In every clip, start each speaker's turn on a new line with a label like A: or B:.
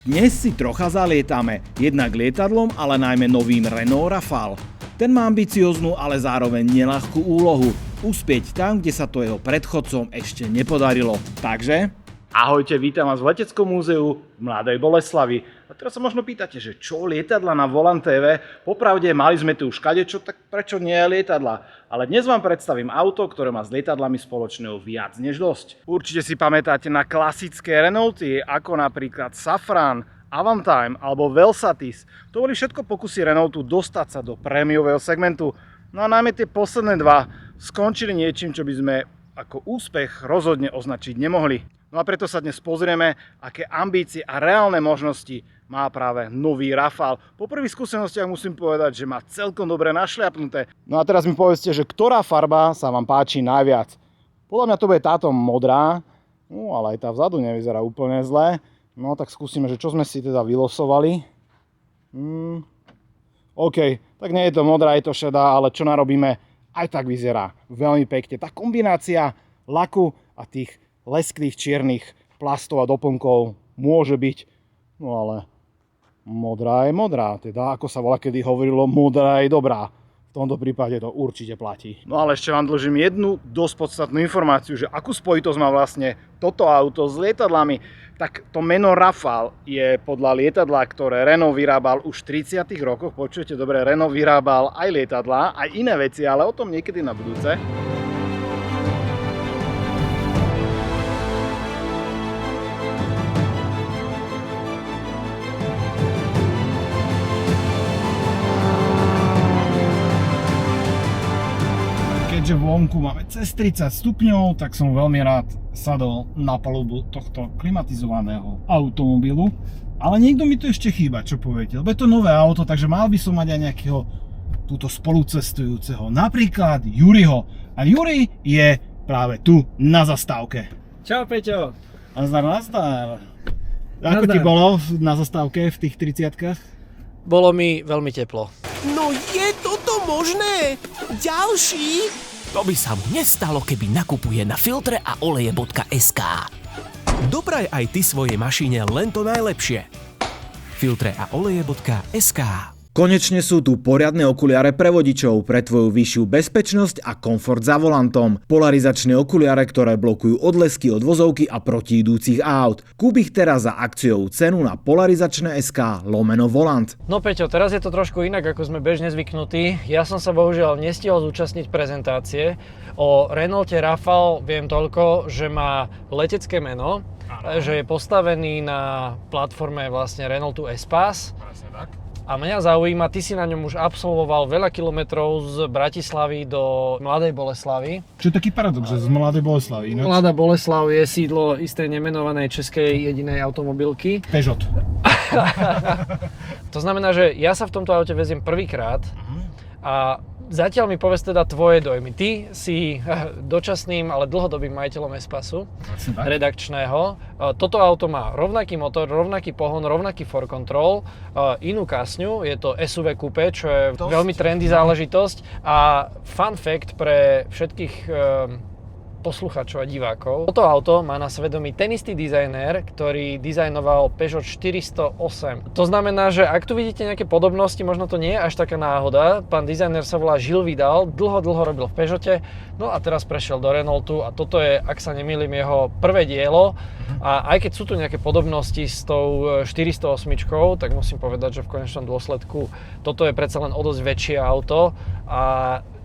A: Dnes si trocha zalietame, jednak lietadlom, ale najmä novým Renault Rafale. Ten má ambicióznu, ale zároveň neľahkú úlohu. Uspieť tam, kde sa to jeho predchodcom ešte nepodarilo. Takže... Ahojte, vítam vás v Leteckom múzeu v Mladej Boleslavi. A teraz sa možno pýtate, že čo lietadla na Volant TV? Popravde, mali sme tu už kadečo, tak prečo nie lietadla? Ale dnes vám predstavím auto, ktoré má s lietadlami spoločného viac než dosť. Určite si pamätáte na klasické Renaulty, ako napríklad Safran, Avantime alebo Velsatis. To boli všetko pokusy Renaultu dostať sa do prémiového segmentu. No a najmä tie posledné dva skončili niečím, čo by sme ako úspech rozhodne označiť nemohli. No a preto sa dnes pozrieme, aké ambície a reálne možnosti má práve nový Rafale. Po prvých skúsenostiach musím povedať, že má celkom dobre našľapnuté. No a teraz mi povedzte, že ktorá farba sa vám páči najviac. Podľa mňa to bude táto modrá, no ale aj tá vzadu nevyzerá úplne zle. No tak skúsime, že čo sme si teda vylosovali. OK, tak nie je to modrá, je to šedá, ale čo narobíme, aj tak vyzerá veľmi pekne. Tá kombinácia laku a tých lesklých čiernych plastov a doplnkov môže byť, no ale modrá je modrá, teda ako sa voľakedy hovorilo, modrá je dobrá. V tomto prípade to určite platí. No ale ešte vám dlžím jednu dosť podstatnú informáciu, že akú spojitosť má vlastne toto auto s lietadlami. Tak to meno Rafale je podľa lietadla, ktoré Renault vyrábal už v 30. rokoch. Počujete dobre, Renault vyrábal aj lietadlá, aj iné veci, ale o tom niekedy na budúce. Keďže vonku máme cez 30 stupňov, tak som veľmi rád sadol na palubu tohto klimatizovaného automobilu. Ale niekto mi tu ešte chýba, čo poviete? Lebo je to nové auto, takže mal by som mať aj nejakého túto spolucestujúceho. Napríklad Juriho. A Juri je práve tu na zastávke.
B: Čau Peťo.
A: Nazdar, nazdar. Ako ti bolo na zastávke v tých 30-kách?
B: Bolo mi veľmi teplo.
C: No je toto možné? Ďalší?
D: To by sa mu nestalo, keby nakupuje na filtre a oleje.sk. Dopraj aj ty svojej mašine len to najlepšie. Filtre a oleje.sk.
A: Konečne sú tu poriadne okuliare pre vodičov pre tvoju vyššiu bezpečnosť a komfort za volantom. Polarizačné okuliare, ktoré blokujú odlesky od vozovky a protiidúcich aut. Kúp ich teraz za akciovú cenu na polarizačné.sk/volant.
B: No Peťo, teraz je to trošku inak, ako sme bežne zvyknutí. Ja som sa bohužiaľ nestihol zúčastniť prezentácie. O Renaulte Rafale viem toľko, že má letecké meno, že je postavený na platforme vlastne Renaultu Espace. A mňa zaujíma, ty si na ňom už absolvoval veľa kilometrov z Bratislavy do Mladej Boleslavy.
A: Čo je taký paradox, že z Mladej Boleslavy? Ináč...
B: Mladá Boleslav je sídlo istej nemenovanej českej jedinej automobilky.
A: Peugeot.
B: To znamená, že ja sa v tomto aute veziem prvýkrát a zatiaľ mi povedz teda tvoje dojmy. Ty si dočasným, ale dlhodobým majiteľom Espasu redakčného. Toto auto má rovnaký motor, rovnaký pohon, rovnaký for control, inú kasňu, je to SUV coupé, čo je veľmi trendy záležitosť a fun fact pre všetkých posluchačov a divákov. Toto auto má na svedomí ten istý dizajner, ktorý dizajnoval Peugeot 408. To znamená, že ak tu vidíte nejaké podobnosti, možno to nie je až taká náhoda. Pán dizajner sa volá Gilles Vidal, dlho robil v Peugeote, no a teraz prešiel do Renaultu a toto je, ak sa nemýlim, jeho prvé dielo. A aj keď sú tu nejaké podobnosti s tou 408, tak musím povedať, že v konečnom dôsledku toto je predsa len o dosť väčšie auto a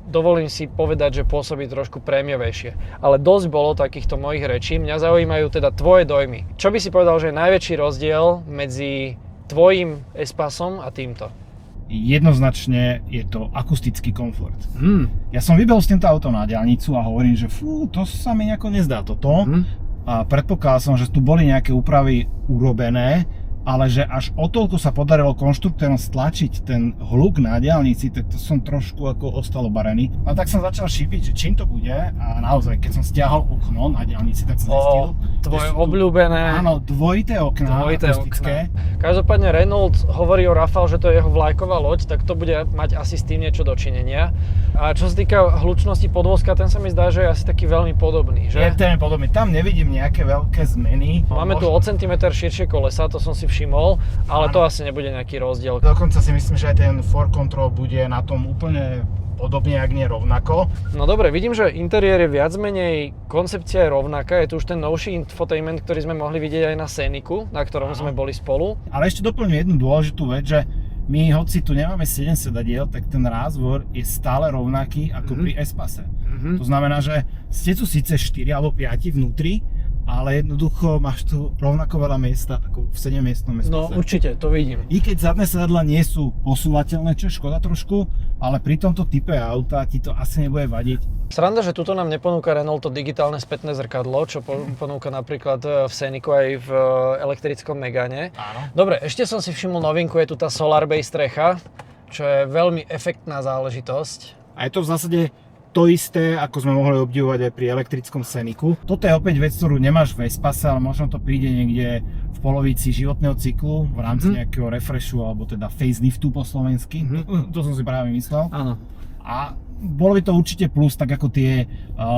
B: dovolím si povedať, že pôsobí trošku prémiovejšie. Ale dosť bolo takýchto mojich rečí. Mňa zaujímajú teda tvoje dojmy. Čo by si povedal, že je najväčší rozdiel medzi tvojim Espasom a týmto?
A: Jednoznačne je to akustický komfort. Ja som vybehol s týmto autom na diaľnicu a hovorím, že to sa mi nejako nezdá toto. A predpokladal som, že tu boli nejaké úpravy urobené, ale že až o toľko sa podarilo konštruktérom stlačiť ten hluk na diaľnici, tak to som trošku ako ostal obarený. A tak som začal šípiť, že čím to bude a naozaj, keď som stiahol okno na diaľnici, tak som zistil,
B: tvoje obľúbené.
A: Áno, dvojité okná, akustické.
B: Každopádne Renault hovorí o Rafale, že to je jeho vlajková loď, tak to bude mať asi s tým niečo dočinenia. A čo sa týka hlučnosti podvozka, ten sa mi zdá, že je asi taký veľmi podobný, že?
A: Je ten podobný, tam nevidím nejaké veľké zmeny.
B: Máme tu o centimeter širšie kolesa, to som si nevšimol, ale to asi nebude nejaký rozdiel.
E: Dokonca si myslím, že aj ten For Control bude na tom úplne podobne, ak nie rovnako.
B: No dobre, vidím, že interiér je viac menej, koncepcia je rovnaká, je tu už ten novší infotainment, ktorý sme mohli vidieť aj na Scenicu, na ktorom sme boli spolu.
E: Ale ešte doplňujem jednu dôležitú vec, že my, hoci tu nemáme 7 sedadiel, tak ten rázvor je stále rovnaký ako pri S-Passe. To znamená, že ste tu síce 4 alebo 5 vnútri, ale jednoducho máš tu rovnako veľa miesta ako v 7-miestnom S-Passe.
B: No určite, to vidím.
E: I keď zadné sedadla nie sú posúvateľné, čo je škoda trošku, ale pri tomto type auta ti to asi nebude vadiť.
B: Sranda, že tuto nám neponúka Renault to digitálne spätné zrkadlo, čo ponúka napríklad v Scenicu aj v elektrickom Megane.
E: Áno.
B: Dobre, ešte som si všimol novinku, je tu tá Solar Bay strecha, čo je veľmi efektná záležitosť.
E: A je to v zásade to isté, ako sme mohli obdivovať aj pri elektrickom Scenicu. Toto je opäť vec, ktorú nemáš v S-Passe, ale možno to príde niekde v polovici životného cyklu v rámci nejakého refreshu alebo teda faceliftu po slovensky. To som si práve myslel.
B: Áno.
E: A bolo by to určite plus, tak ako tie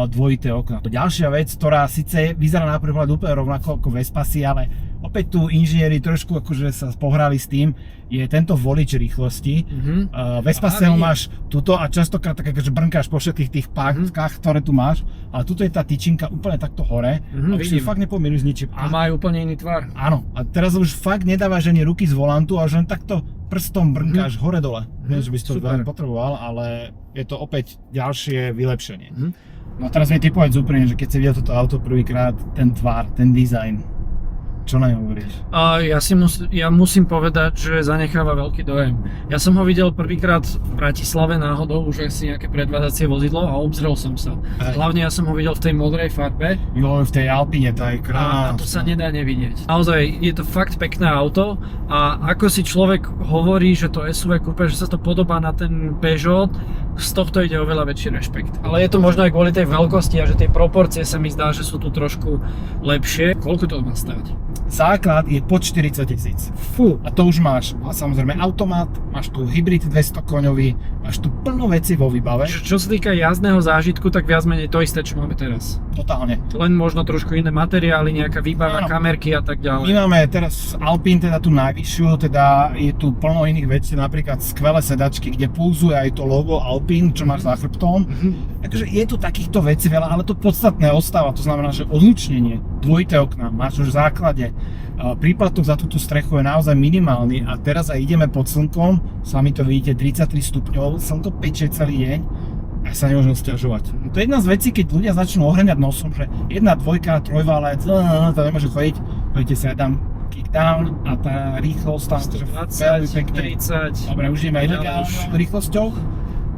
E: dvojité okná. Ďalšia vec, ktorá síce vyzerá na prvý pohľad úplne rovnako ako v S-Passe, ale opäť tu inžinieri trošku akože sa pohrali s tým, je tento volič rýchlosti. V S-Passe ho máš tuto a častokrát tak akože brnkáš po všetkých tých pákach, ktoré tu máš, ale tuto je tá tyčinka úplne takto hore a už si fakt nepomýliš s ničím.
B: A majú úplne iný tvar.
E: Áno, a teraz už fakt nedávaš ani ruky z volantu, ale že len takto prstom brnkáš hore-dole. Nie, že by si to veľmi potreboval, ale je to opäť ďalšie vylepšenie. No a teraz mi ty povedz úprimne, že keď si videl toto auto prvýkrát, ten tvar, ten dizajn, čo na ňom hovoríš?
B: Ja musím povedať, že zanecháva veľký dojem. Ja som ho videl prvýkrát v Bratislave náhodou, už asi nejaké predvádzacie vozidlo a obzrel som sa. Hlavne ja som ho videl v tej modrej farbe.
E: Jo, v tej Alpine, tá je krásna.
B: A to sa nedá nevidieť. Naozaj, je to fakt pekné auto a ako si človek hovorí, že to SUV kúpe, že sa to podobá na ten Peugeot, z tohto ide oveľa väčší rešpekt. Ale je to možno aj kvôli tej veľkosti a že tie proporcie sa mi zdá, že sú tu trošku lepšie. Koľko to má stáť?
E: Základ je pod 40 000.
B: Fú.
E: A to už máš samozrejme automat, máš tu hybrid 200 koňový, máš tu plno veci vo výbave.
B: Čo sa týka jazdného zážitku, tak viac menej to isté, čo máme teraz.
E: Totálne.
B: Len možno trošku iné materiály, nejaká výbava, kamerky a tak ďalej.
E: My máme teraz Alpine, teda tú najvyššiu, teda je tu plno iných vecí, napríklad skvelé sedačky, kde pulzuje aj to logo Alpine, čo máš za chrbtom. Takže je tu takýchto vecí veľa, ale to podstatné ostáva, to znamená, že odlučnenie, dvojité okná, máš už v základe. Príplatok za túto strechu je naozaj minimálny a teraz aj ideme pod slnkom, sami to vidíte 33 stupňov, slnko peče celý deň a sa nemôžem sťažovať. To je jedna z vecí, keď ľudia začnú ohreňať nosom, že 1, 2, 3-valec, to nemôže chodiť, poďte sa tam kickdown a tá rýchlosť tam
B: 20, 30.
E: Dobre, už ideme ilegálnou rýchlosťou.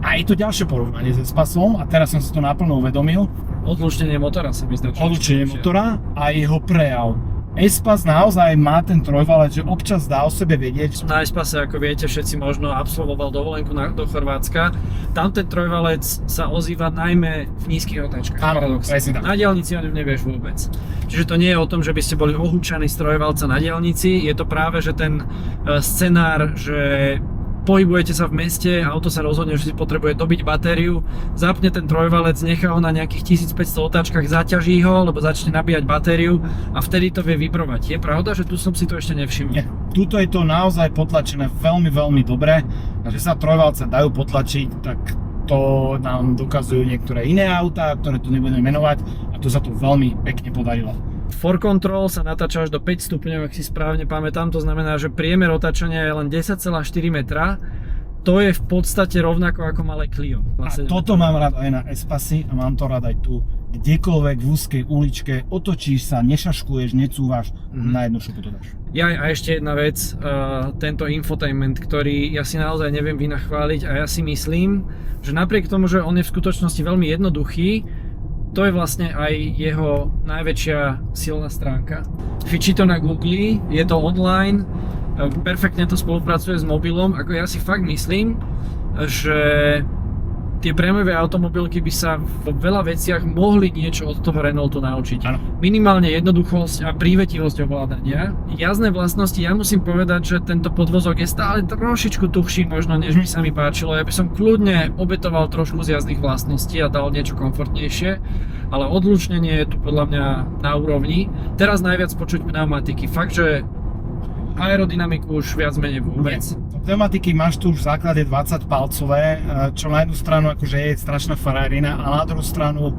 E: A je to ďalšie porovnanie s S-Passom a teraz som si to naplno uvedomil.
B: Odlučnenie motora sa mi zdá.
E: Odlučnenie motora a jeho prejav. S-Pass naozaj má ten trojvalec, že občas dá o sebe vedieť.
B: Na S-Passe, ako viete, všetci možno absolvoval dovolenku do Chorvátska. Tam ten trojvalec sa ozýva najmä v nízkych otáčkach.
E: Áno, presne tak.
B: Na diaľnici o ňom nevieš vôbec. Čiže to nie je o tom, že by ste boli ohúčaní z trojvalca na diaľnici, je to práve, že ten scenár, že pohybujete sa v meste, auto sa rozhodne, že si potrebuje dobiť batériu, zapne ten trojvalec, nechá ho na nejakých 1500 otáčkach, zaťaží ho, lebo začne nabíjať batériu a vtedy to vie vybrovať. Je pravda, že tu som si to ešte nevšimol?
E: Nie. Tuto je to naozaj potlačené veľmi, veľmi dobre. A že sa trojvalce dajú potlačiť, tak to nám dokazujú niektoré iné autá, ktoré tu nebudeme menovať a tu sa to veľmi pekne podarilo.
B: For Control sa natáča až do 5 stupňov, ak si správne pamätám, to znamená, že priemer otáčania je len 10,4 metra. To je v podstate rovnako ako malé Clio.
E: A toto mám rád aj na S-Passe a mám to rád aj tu. Kdekoľvek v úzkej uličke otočíš sa, nešaškuješ, necúvaš, na jednu šupu to dáš.
B: A ešte jedna vec, tento infotainment, ktorý ja si naozaj neviem vynachváliť a ja si myslím, že napriek tomu, že on je v skutočnosti veľmi jednoduchý, to je vlastne aj jeho najväčšia silná stránka. Fičí to na Google, je to online, perfektne to spolupracuje s mobilom, ako ja si fakt myslím, že tie prémiové automobilky by sa vo veľa veciach mohli niečo od toho Renaultu naučiť.
E: Ano.
B: Minimálne jednoduchosť a prívetivosť ovládania. Jazdné vlastnosti, ja musím povedať, že tento podvozok je stále trošičku tuchší možno, než by sa mi páčilo. Ja by som kľudne obetoval trošku z jazdných vlastností a dal niečo komfortnejšie, ale odlučnenie je tu podľa mňa na úrovni. Teraz najviac počuť pneumatiky. Fakt, že aerodynamiku už viac menej vôbec.
E: Pneumatiky máš tu už v základe 20-palcové, čo na jednu stranu akože je strašná farárina, a na druhú stranu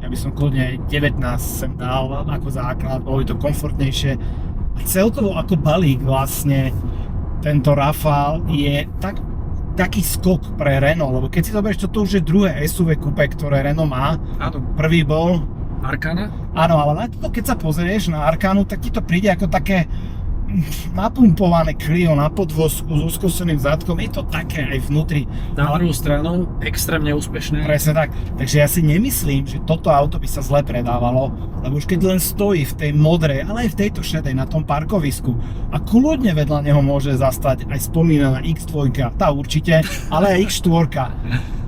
E: ja by som kľudne 19 sem dal ako základ, bolo by to komfortnejšie. A celkovo ako balík vlastne tento Rafale je taký skok pre Renault, lebo keď si zoberieš, toto už je druhé SUV coupe, ktoré Renault má.
B: Áno.
E: Prvý bol
B: Arkana?
E: Áno, ale na to, keď sa pozrieš na Arkanu, tak ti to príde ako také napumpované Clio na podvozku s uskoseným zadkom, je to také aj vnútri.
B: Na druhú stranu extrémne úspešné.
E: Presne tak, takže ja si nemyslím, že toto auto by sa zle predávalo, lebo už keď len stojí v tej modrej, ale aj v tejto šedej na tom parkovisku a kľudne vedľa neho môže zastať aj spomínaná X2, tá určite, ale aj X4.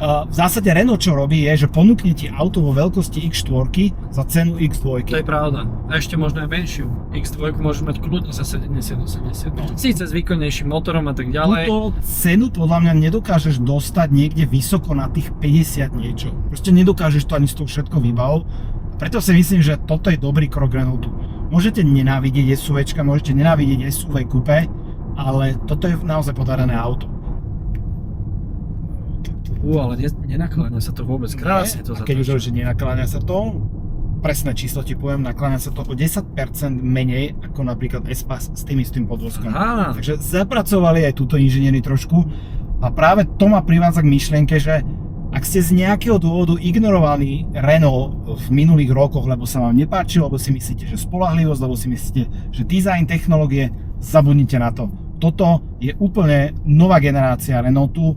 E: V zásade Renault čo robí je, že ponúkne ti auto vo veľkosti X4 za cenu X2.
B: To je pravda. A ešte možno aj menšiu. X2 môžeš mať kľudne za 70-80. Síce s výkonnejším motorom a tak ďalej.
E: Túto cenu podľa mňa nedokážeš dostať niekde vysoko na tých 50 niečo. Proste nedokážeš to ani s tou všetko vybavou. Preto si myslím, že toto je dobrý krok Renaultu. Môžete nenávidieť SUVčka, môžete nenávidieť SUV coupe, ale toto je naozaj podarené auto.
B: Ale nenakláňa sa to vôbec krásne. To
E: a keď už hovoríš, že nenakláňa sa to, presné číslo ti poviem, nakláňa sa to o 10% menej ako napríklad Espas s tým istým podvozkom.
B: Aha.
E: Takže zapracovali aj túto inžinieri trošku a práve to ma privádza k myšlienke, že ak ste z nejakého dôvodu ignorovali Renault v minulých rokoch, lebo sa vám nepáčilo, lebo si myslíte, že spoľahlivosť, lebo si myslíte, že dizajn, technológie, zabudnite na to. Toto je úplne nová generácia Renaultu,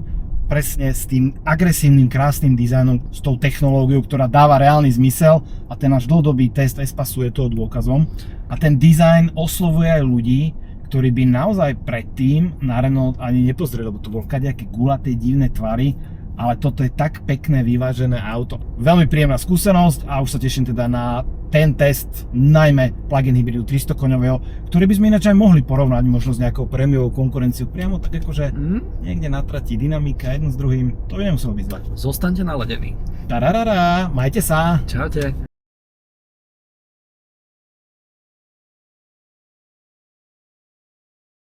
E: presne s tým agresívnym, krásnym dizajnom, s tou technológiou, ktorá dáva reálny zmysel a ten náš dlhodobý test Espasu je toho dôkazom. A ten dizajn oslovuje aj ľudí, ktorí by naozaj predtým na Renault ani nepozreli, lebo to bol kadejaké gulaté, divné tvary, ale toto je tak pekné, vyvážené auto. Veľmi príjemná skúsenosť a už sa teším teda na ten test, najmä plug-in hybridu 300 koňového, ktorý by sme ináč aj mohli porovnať možno s nejakou prémiovou konkurenciou, priamo tak akože niekde na trati dynamika jedno s druhým, to by nemuselo byť zle.
B: Zostaňte naladení.
E: Tararara, majte sa!
B: Čaute.